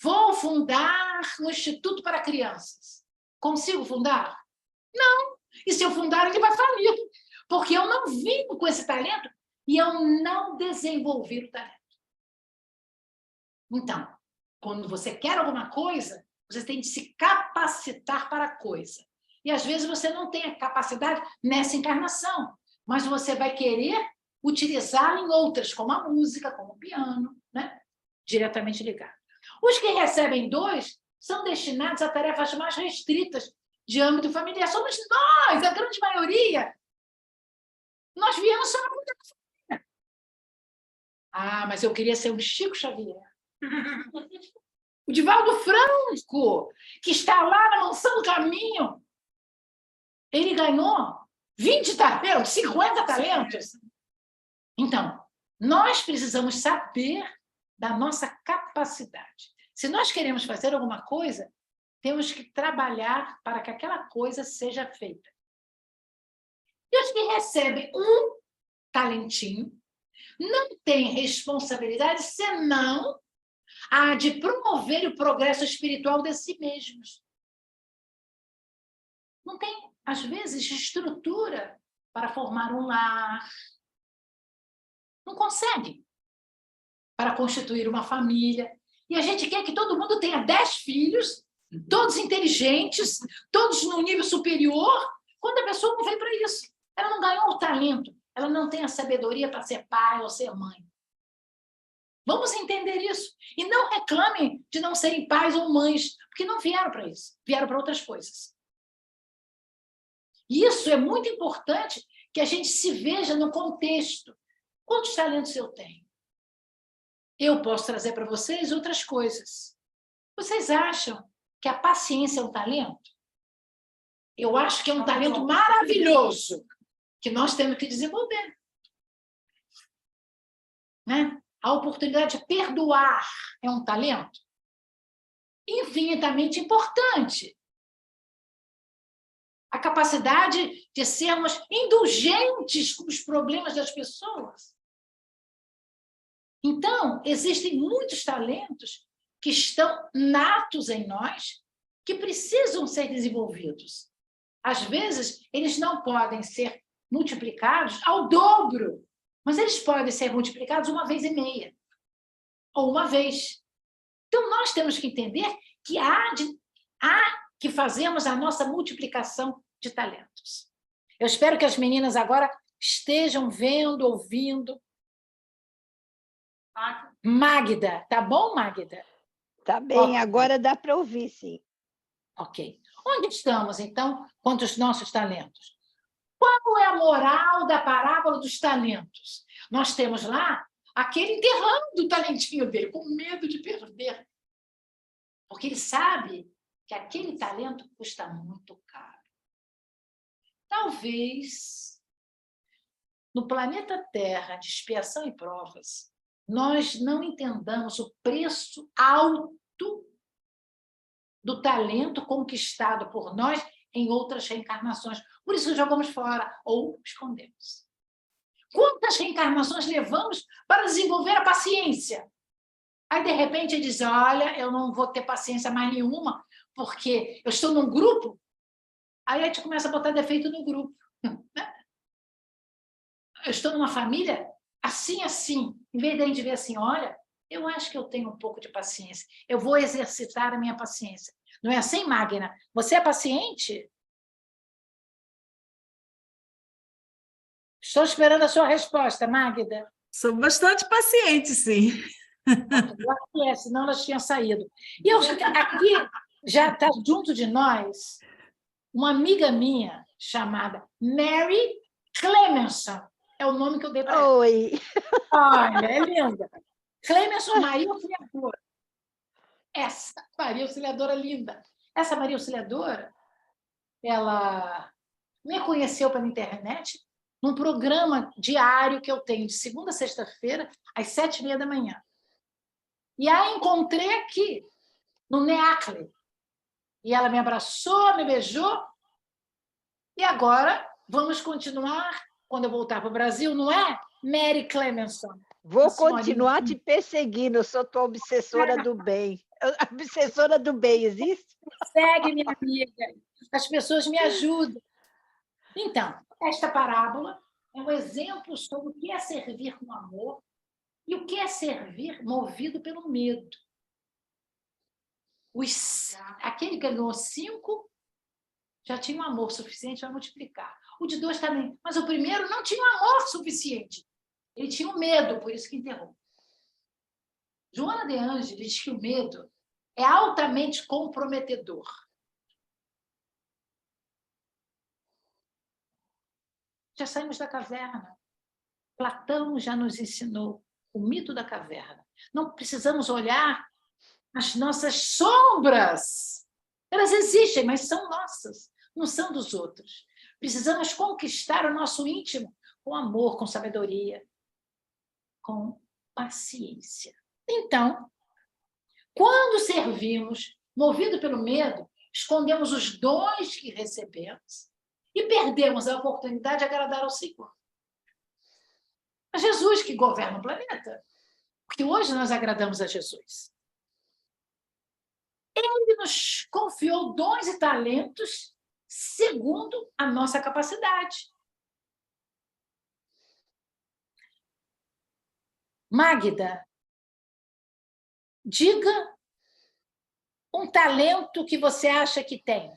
vou fundar um instituto para crianças. Consigo fundar? Não. E se eu fundar, ele vai falir. Porque eu não vim com esse talento e eu não desenvolvi o talento. Então, quando você quer alguma coisa, você tem de se capacitar para a coisa. E, às vezes, você não tem a capacidade nessa encarnação, mas você vai querer utilizá-la em outras, como a música, como o piano, né? Diretamente ligado. Os que recebem 2 são destinados a tarefas mais restritas de âmbito familiar. Somos nós, a grande maioria. Nós viemos só para cuidar da família. Ah, mas eu queria ser um Chico Xavier. O Divaldo Franco, que está lá na Mansão do Caminho, ele ganhou 20 talentos, 50 talentos. Então, nós precisamos saber da nossa capacidade. Se nós queremos fazer alguma coisa, temos que trabalhar para que aquela coisa seja feita. E os que recebem um talentinho não têm responsabilidade senão a de promover o progresso espiritual de si mesmos. Não tem, às vezes, estrutura para formar um lar. Não consegue para constituir uma família. E a gente quer que todo mundo tenha 10 filhos, todos inteligentes, todos num nível superior, quando a pessoa não veio para isso. Ela não ganhou o talento, ela não tem a sabedoria para ser pai ou ser mãe. Vamos entender isso. E não reclamem de não serem pais ou mães, porque não vieram para isso, vieram para outras coisas. Isso é muito importante, que a gente se veja no contexto. Quantos talentos eu tenho? Eu posso trazer para vocês outras coisas. Vocês acham que a paciência é um talento? Eu acho que é um talento maravilhoso, que nós temos que desenvolver. Né? A oportunidade de perdoar é um talento infinitamente importante. A capacidade de sermos indulgentes com os problemas das pessoas. Então, existem muitos talentos que estão natos em nós, que precisam ser desenvolvidos. Às vezes, eles não podem ser multiplicados ao dobro, mas eles podem ser multiplicados 1,5 vezes, ou 1 vez. Então, nós temos que entender que há que fazermos a nossa multiplicação de talentos. Eu espero que as meninas agora estejam vendo, ouvindo. Magda, tá bom, Magda? Tá bem, Ok. agora dá para ouvir, sim. Ok. Onde estamos, então, quanto aos nossos talentos? Qual é a moral da parábola dos talentos? Nós temos lá aquele enterrando o talentinho dele, com medo de perder. Porque ele sabe que aquele talento custa muito caro. Talvez, no planeta Terra, de expiação e provas, nós não entendamos o preço alto do talento conquistado por nós em outras reencarnações. Por isso jogamos fora ou escondemos. Quantas reencarnações levamos para desenvolver a paciência? Aí, de repente, ele diz, olha, eu não vou ter paciência mais nenhuma, porque eu estou num grupo. Aí a gente começa a botar defeito no grupo. Eu estou numa família assim, assim. Em vez de a gente ver assim, olha, eu acho que eu tenho um pouco de paciência. Eu vou exercitar a minha paciência. Não é assim, Magna? Você é paciente? Estou esperando a sua resposta, Magda. Sou bastante paciente, sim. Eu acho que é, senão elas tinham saído. E eu, aqui já está junto de nós uma amiga minha chamada Mary Clemenson. É o nome que eu dei para ela. Oi. Olha, é linda. Clemenson Maria Auxiliadora. Essa Maria Auxiliadora linda. Essa Maria Auxiliadora, ela me conheceu pela internet num programa diário que eu tenho de segunda a sexta-feira, às 7h30. E a encontrei aqui, no NEACLE. E ela me abraçou, me beijou. E agora vamos continuar, quando eu voltar para o Brasil, não é, Mary Clemenson? Vou continuar te perseguindo, eu sou tua obsessora do bem. A obsessora do bem existe? Segue, minha amiga. As pessoas me ajudam. Então, esta parábola é um exemplo sobre o que é servir com amor e o que é servir movido pelo medo. Aquele que ganhou 5 já tinha um amor suficiente para multiplicar. O de 2 também. Mas o primeiro não tinha um amor suficiente. Ele tinha um medo, por isso que enterrou. Joana de Ângeles diz que o medo é altamente comprometedor. Já saímos da caverna. Platão já nos ensinou o mito da caverna. Não precisamos olhar as nossas sombras. Elas existem, mas são nossas, não são dos outros. Precisamos conquistar o nosso íntimo com amor, com sabedoria, com paciência. Então, quando servimos, movido pelo medo, escondemos os dons que recebemos e perdemos a oportunidade de agradar ao Senhor. É Jesus que governa o planeta, porque hoje nós agradamos a Jesus. Ele nos confiou dons e talentos segundo a nossa capacidade. Magda, diga um talento que você acha que tem.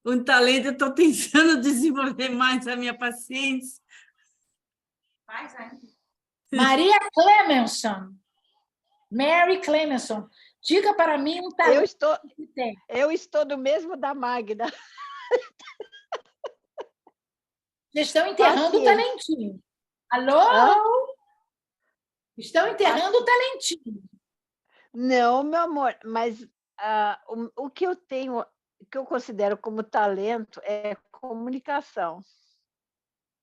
um talento, eu estou tentando desenvolver mais a minha paciência. Mais ainda. Maria Clemenson. Mary Clemenson. Diga para mim um talento que tem. Eu estou do mesmo da Magda. Vocês estão enterrando o talentinho. Alô? Estão enterrando o talentinho. Não, meu amor, mas o que eu tenho, o que eu considero como talento é comunicação.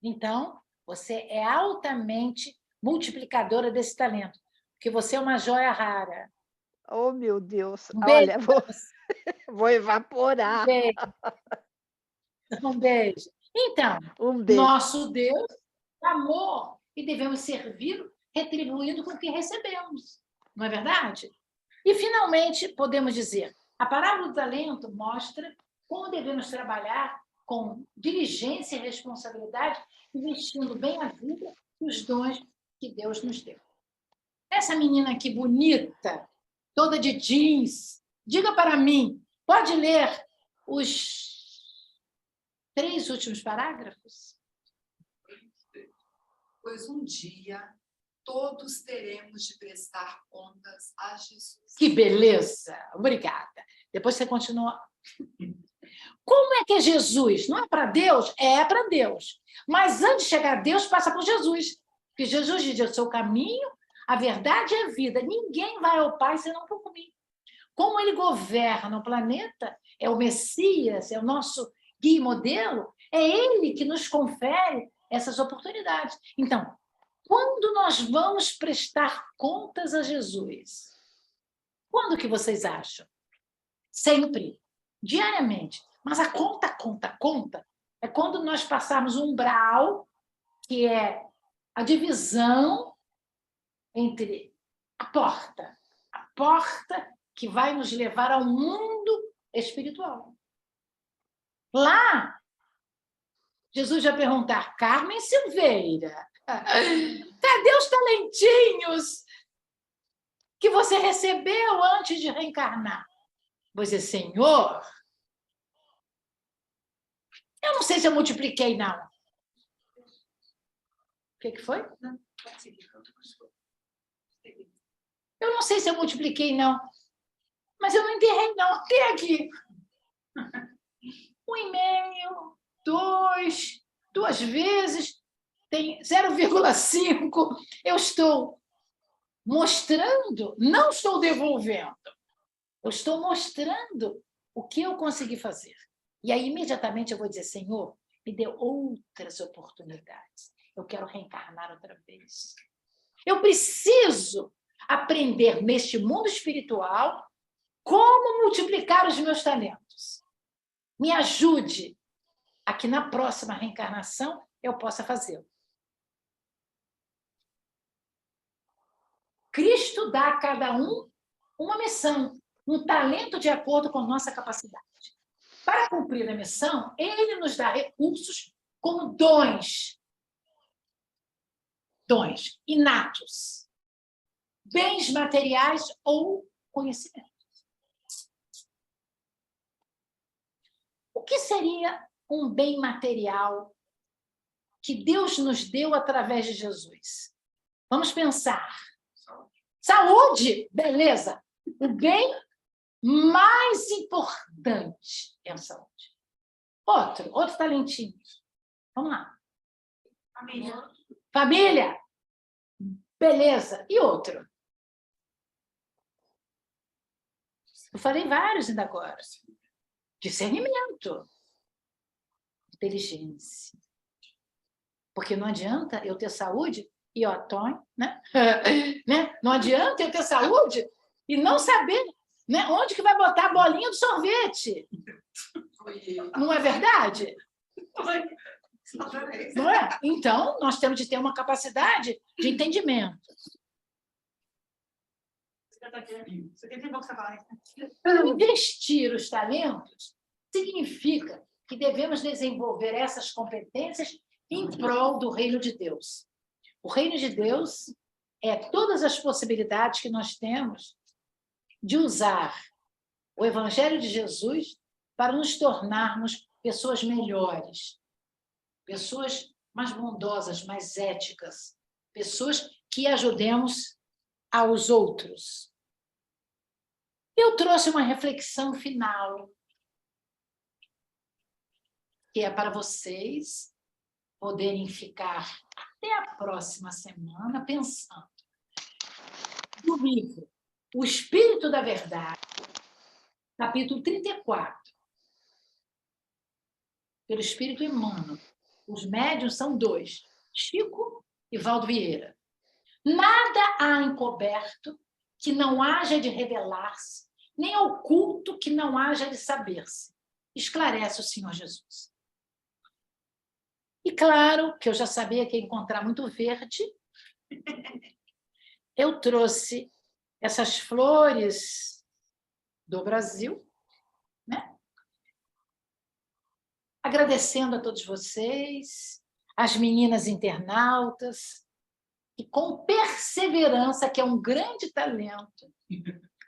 Então, você é altamente multiplicadora desse talento, porque você é uma joia rara. Oh, meu Deus. Um beijo Olha, pra você. vou evaporar. Um beijo. Um beijo. Então, Um beijo. nosso Deus é amor e devemos servi-lo retribuindo com o que recebemos. Não é verdade? E, finalmente, podemos dizer, a parábola do talento mostra como devemos trabalhar com diligência e responsabilidade, investindo bem a vida e os dons que Deus nos deu. Essa menina aqui bonita, toda de jeans, diga para mim, pode ler os 3 últimos parágrafos? Pois um dia todos teremos de prestar contas a Jesus. Que beleza! Obrigada. Depois você continua. Como é que é Jesus? Não é para Deus? É para Deus. Mas antes de chegar a Deus, passa por Jesus. Porque Jesus diz, eu sou o caminho, a verdade e a vida. Ninguém vai ao Pai senão por mim. Como ele governa o planeta, é o Messias, é o nosso guia e modelo, é ele que nos confere essas oportunidades. Então, quando nós vamos prestar contas a Jesus? Quando que vocês acham? Sempre, diariamente. Mas a conta é quando nós passarmos um umbral, que é a divisão entre a porta que vai nos levar ao mundo espiritual. Lá, Jesus vai perguntar, Carmen Silveira, cadê os talentinhos que você recebeu antes de reencarnar? Vou dizer, Senhor, eu não sei se eu multipliquei, não. O que foi? Eu não sei se eu multipliquei, não. Mas eu não enterrei, não. Tem aqui. 1,5, 2 vezes, tem 0,5. Eu estou mostrando, não estou devolvendo. Eu estou mostrando o que eu consegui fazer. E aí, imediatamente, eu vou dizer, Senhor, me dê outras oportunidades. Eu quero reencarnar outra vez. Eu preciso aprender neste mundo espiritual como multiplicar os meus talentos. Me ajude a que na próxima reencarnação eu possa fazê-lo. Cristo dá a cada um uma missão, um talento de acordo com nossa capacidade. Para cumprir a missão, ele nos dá recursos como dons inatos, bens materiais ou conhecimento. O que seria um bem material que Deus nos deu através de Jesus? Vamos pensar. Saúde, beleza. O bem mais importante é a saúde. Outro talentinho. Vamos lá. Família. Beleza. E outro? Eu falei vários ainda agora. Discernimento. Inteligência. Porque não adianta eu ter saúde e, né? Não adianta eu ter saúde e não saber, né, onde que vai botar a bolinha do sorvete. Não é verdade? Não é? Então, nós temos de ter uma capacidade de entendimento. Investir os talentos significa que devemos desenvolver essas competências em prol do reino de Deus. O reino de Deus é todas as possibilidades que nós temos de usar o Evangelho de Jesus para nos tornarmos pessoas melhores, pessoas mais bondosas, mais éticas, pessoas que ajudemos aos outros. Eu trouxe uma reflexão final, que é para vocês poderem ficar até a próxima semana pensando no livro O Espírito da Verdade, capítulo 34, pelo Espírito Emmanuel. Os médiuns são 2, Chico e Valdo Vieira. Nada há encoberto que não haja de revelar-se, nem oculto que não haja de saber-se, esclarece o Senhor Jesus. E claro que eu já sabia que ia encontrar muito verde. Eu trouxe essas flores do Brasil, né? Agradecendo a todos vocês, as meninas internautas, que com perseverança, que é um grande talento,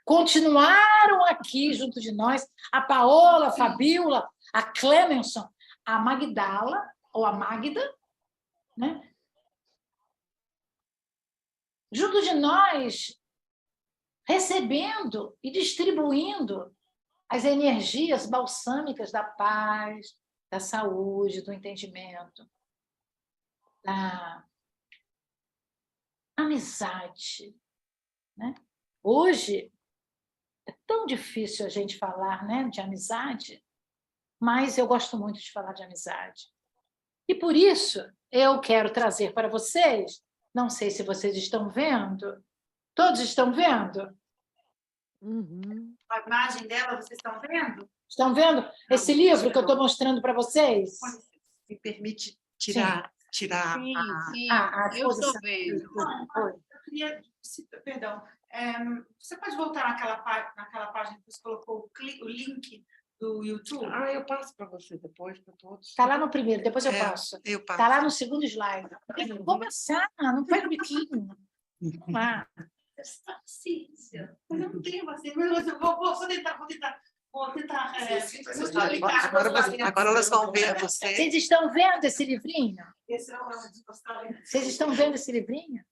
continuaram aqui junto de nós, a Paola, a Fabíola, a Clemenson, a Magdala, ou a Magda, né? Junto de nós, recebendo e distribuindo as energias balsâmicas da paz, da saúde, do entendimento, da amizade, né? Hoje é tão difícil a gente falar, né, de amizade, mas eu gosto muito de falar de amizade. E por isso eu quero trazer para vocês, não sei se vocês estão vendo, todos estão vendo? Uhum. A imagem dela, vocês estão vendo? Estão vendo esse livro que eu estou mostrando para vocês? Me permite tirar Sim, sim, a eu estou exposição. vendo. Eu queria, perdão, você pode voltar naquela página que você colocou o link do YouTube? Eu passo para você depois, para todos. Está lá no primeiro, depois eu passo. Eu passo. Está lá no segundo slide. Vou passar, não faz biquinho. Vamos lá. Paciência. Eu não tenho paciência, mas eu vou tentar. Agora elas vão ver você. Vocês estão vendo esse livrinho? Esse é o nome de postar. Vocês estão vendo esse livrinho?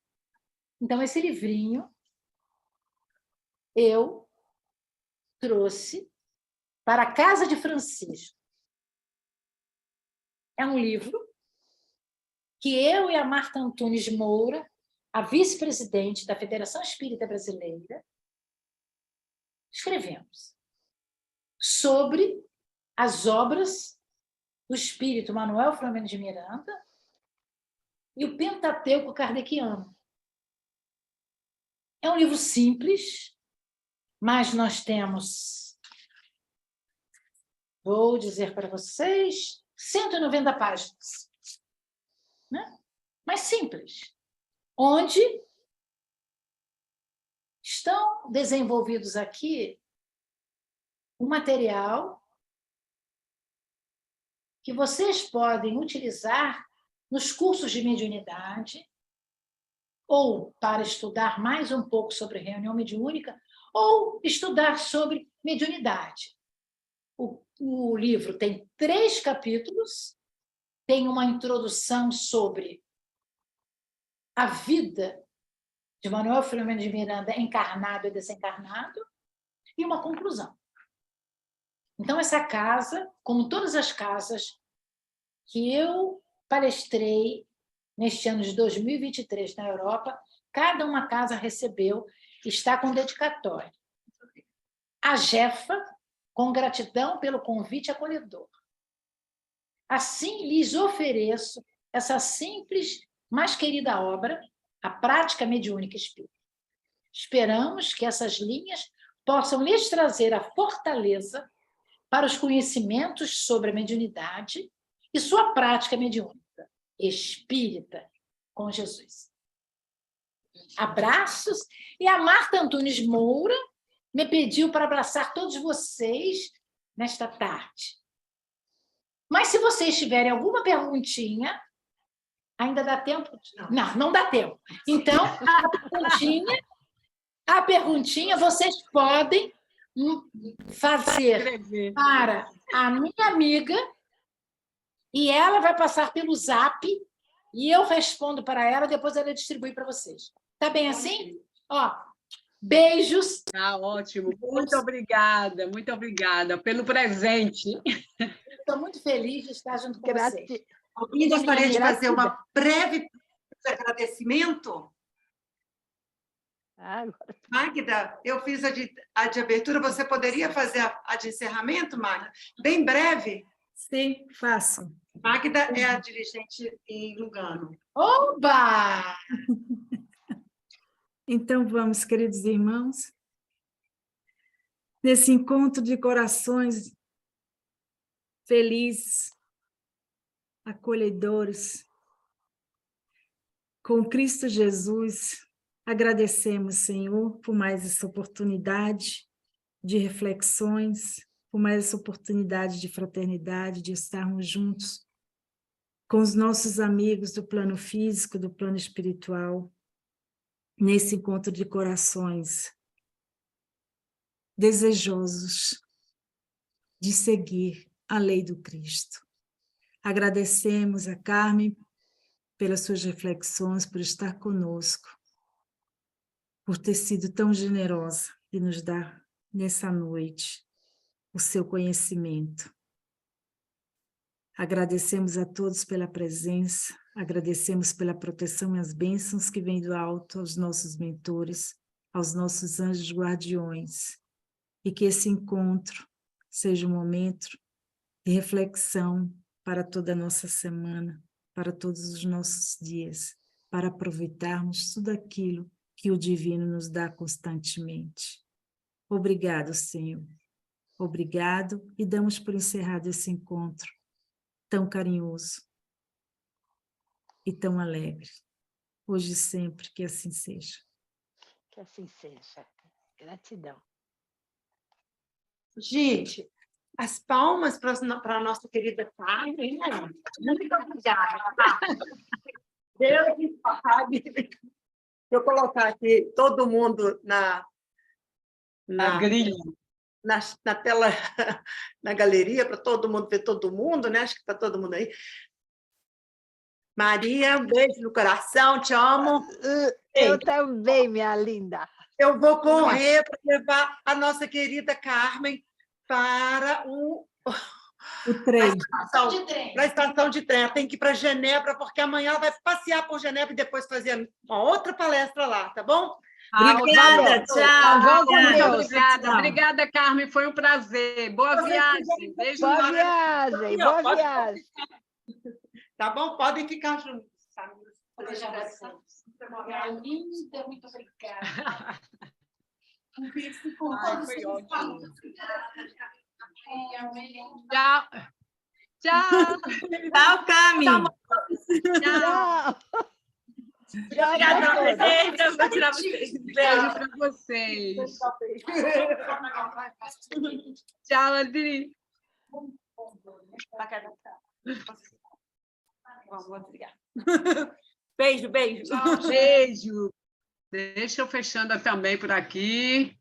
Então, esse livrinho eu trouxe para a Casa de Francisco. É um livro que eu e a Marta Antunes Moura, a vice-presidente da Federação Espírita Brasileira, escrevemos sobre as obras do espírito Manuel Filomeno de Miranda e o Pentateuco Kardeciano. É um livro simples, mas nós temos, vou dizer para vocês, 190 páginas, né? Mas simples, onde estão desenvolvidos aqui um material que vocês podem utilizar nos cursos de mediunidade, ou para estudar mais um pouco sobre reunião mediúnica, ou estudar sobre mediunidade. O livro tem 3 capítulos, tem uma introdução sobre a vida de Manuel Filomeno de Miranda, encarnado e desencarnado, e uma conclusão. Então, essa casa, como todas as casas que eu palestrei neste ano de 2023 na Europa, cada uma casa recebeu, está com dedicatória. A Jefa, com gratidão pelo convite acolhedor. Assim, lhes ofereço essa simples, mas querida obra, a Prática Mediúnica Espírita. Esperamos que essas linhas possam lhes trazer a fortaleza para os conhecimentos sobre a mediunidade e sua prática mediúnica, espírita, com Jesus. Abraços, e a Marta Antunes Moura me pediu para abraçar todos vocês nesta tarde. Mas se vocês tiverem alguma perguntinha, ainda dá tempo? Não dá tempo. Então, a perguntinha vocês podem fazer para a minha amiga E ela vai passar pelo Zap e eu respondo para ela, depois ela distribui para vocês. Tá bem assim? Ó, beijos. Tá ótimo. Muito obrigada pelo presente. Estou muito feliz de estar junto com vocês. Alguém gostaria de fazer Gratidão. uma breve agradecimento? Agora, Magda, eu fiz a de abertura, você poderia fazer a de encerramento, Magda? Bem breve. Sim, faço. Magda é a dirigente em Lugano. Oba! Então, vamos, queridos irmãos, nesse encontro de corações felizes, acolhedores, com Cristo Jesus, agradecemos, Senhor, por mais essa oportunidade de reflexões, por mais essa oportunidade de fraternidade, de estarmos juntos com os nossos amigos do plano físico, do plano espiritual, nesse encontro de corações desejosos de seguir a lei do Cristo. Agradecemos a Carmen pelas suas reflexões, por estar conosco, por ter sido tão generosa e nos dar, nessa noite, o seu conhecimento. Agradecemos a todos pela presença, agradecemos pela proteção e as bênçãos que vêm do alto aos nossos mentores, aos nossos anjos guardiões, e que esse encontro seja um momento de reflexão para toda a nossa semana, para todos os nossos dias, para aproveitarmos tudo aquilo que o Divino nos dá constantemente. Obrigado, Senhor. Obrigado, e damos por encerrado esse encontro tão carinhoso e tão alegre. Hoje e sempre, que assim seja. que assim seja. Gratidão. Gente, as palmas para a nossa querida Carmen. Muito obrigada. Tá? Deus me pague. Deixa eu colocar aqui todo mundo A grilha. na tela, na galeria, para todo mundo ver todo mundo, né? Acho que está todo mundo aí. Maria, um beijo no coração, te amo. Eu também, minha linda. Eu vou correr para levar a nossa querida Carmen para O trem. para a estação de trem. Ela tem que ir para Genebra, porque amanhã ela vai passear por Genebra e depois fazer uma outra palestra lá, tá bom? Obrigada, tchau. Vou com Muito Deus. obrigada. Obrigada, Carmen. Foi um prazer. Boa viagem. Beijo no Boa viagem, boa viagem. Tá bom? Podem ficar juntos. Tá? Beijo a vocês. Minha linda, muito obrigada. Ai, foi ótimo. Realmente. Tchau. Tchau. Tchau, Carmen. Tchau. Obrigada a Beijo, vou tirar vocês. Beijo para vocês. Tchau, Adri. Beijo, beijo. Beijo. Deixa eu fechando também por aqui.